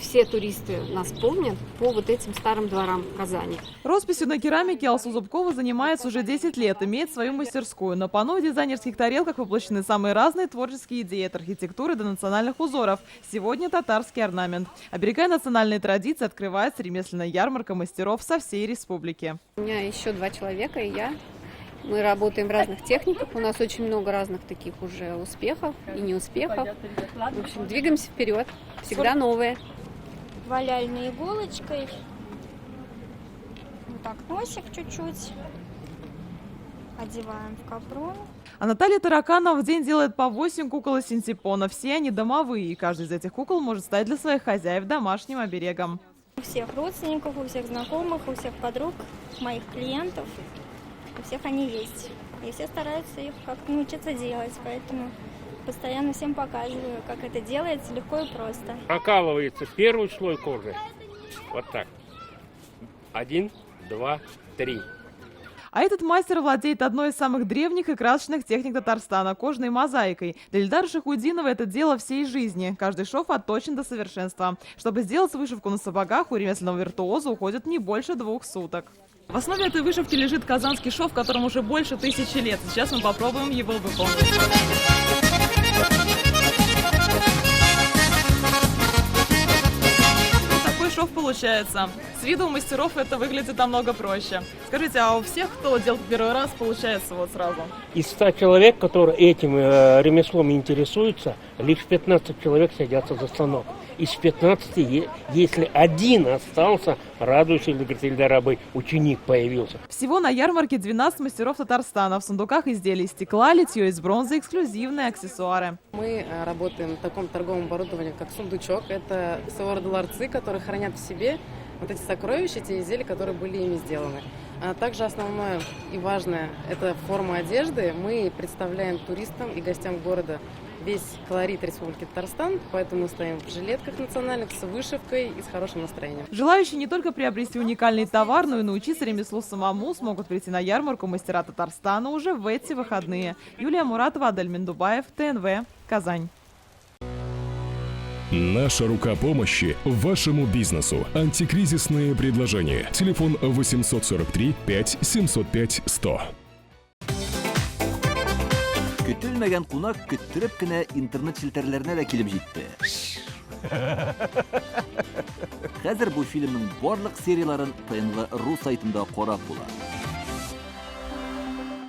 все туристы нас помнят по вот этим старым дворам Казани. Росписью на керамике Алсу Зубкова занимается уже 10 лет, имеет свою мастерскую. На панно и дизайнерских тарелках воплощены самые разные творческие идеи от архитектуры до национальных узоров. Сегодня татарский орнамент. Оберегая национальные традиции, открывается ремесленная ярмарка мастеров со всей республики. У меня еще 2 человека и я. Мы работаем в разных техниках. У нас очень много разных таких уже успехов и неуспехов. В общем, двигаемся вперед. Всегда новые. Валяльной иголочкой. Вот так носик чуть-чуть. Одеваем в капрон. А Наталья Тараканова в день делает по 8 кукол из синтепона. Все они домовые, и каждый из этих кукол может стать для своих хозяев домашним оберегом. У всех родственников, у всех знакомых, у всех подруг, моих клиентов. У всех они есть. И все стараются их как-то научиться делать. Поэтому постоянно всем показываю, как это делается легко и просто. Прокалывается первый слой кожи. Вот так. 1, 2, 3. А этот мастер владеет одной из самых древних и красочных техник Татарстана – кожной мозаикой. Для Ильдара Шахудинова это дело всей жизни. Каждый шов отточен до совершенства. Чтобы сделать вышивку на сапогах, у ремесленного виртуоза уходит не больше 2 суток. В основе этой вышивки лежит казанский шов, которому уже больше 1000 лет. Сейчас мы попробуем его выполнить. Такой шов получается. С виду у мастеров это выглядит намного проще. Скажите, а у всех, кто делает первый раз, получается вот сразу? Из 100 человек, которые этим ремеслом интересуются, лишь 15 человек садятся за станок. Из 15, если один остался, радуйся, или, говорит, Ильдар, ученик появился. Всего на ярмарке 12 мастеров Татарстана. В сундуках изделий из стекла, литье из бронзы, эксклюзивные аксессуары. Мы работаем в таком торговом оборудовании, как сундучок. Это своего рода ларцы, которые хранят в себе вот эти сокровища, те изделия, которые были ими сделаны. А также основное и важное – это форма одежды. Мы представляем туристам и гостям города весь колорит Республики Татарстан, поэтому мы стоим в жилетках национальных с вышивкой и с хорошим настроением. Желающие не только приобрести уникальный товар, но и научиться ремеслу самому смогут прийти на ярмарку мастера Татарстана уже в эти выходные. Юлия Муратова, Адель Миндубаев, ТНВ, Казань. Наша рука помощи вашему бизнесу. Антикризисные предложения. Телефон 843 5 705 100. Көтелмәгән кунак көттөреп кенә интернет челтәрләренә дә килеп җитте. Хәзер бу фильмның барлык серияларын ТНВ.ру сайтында карап була.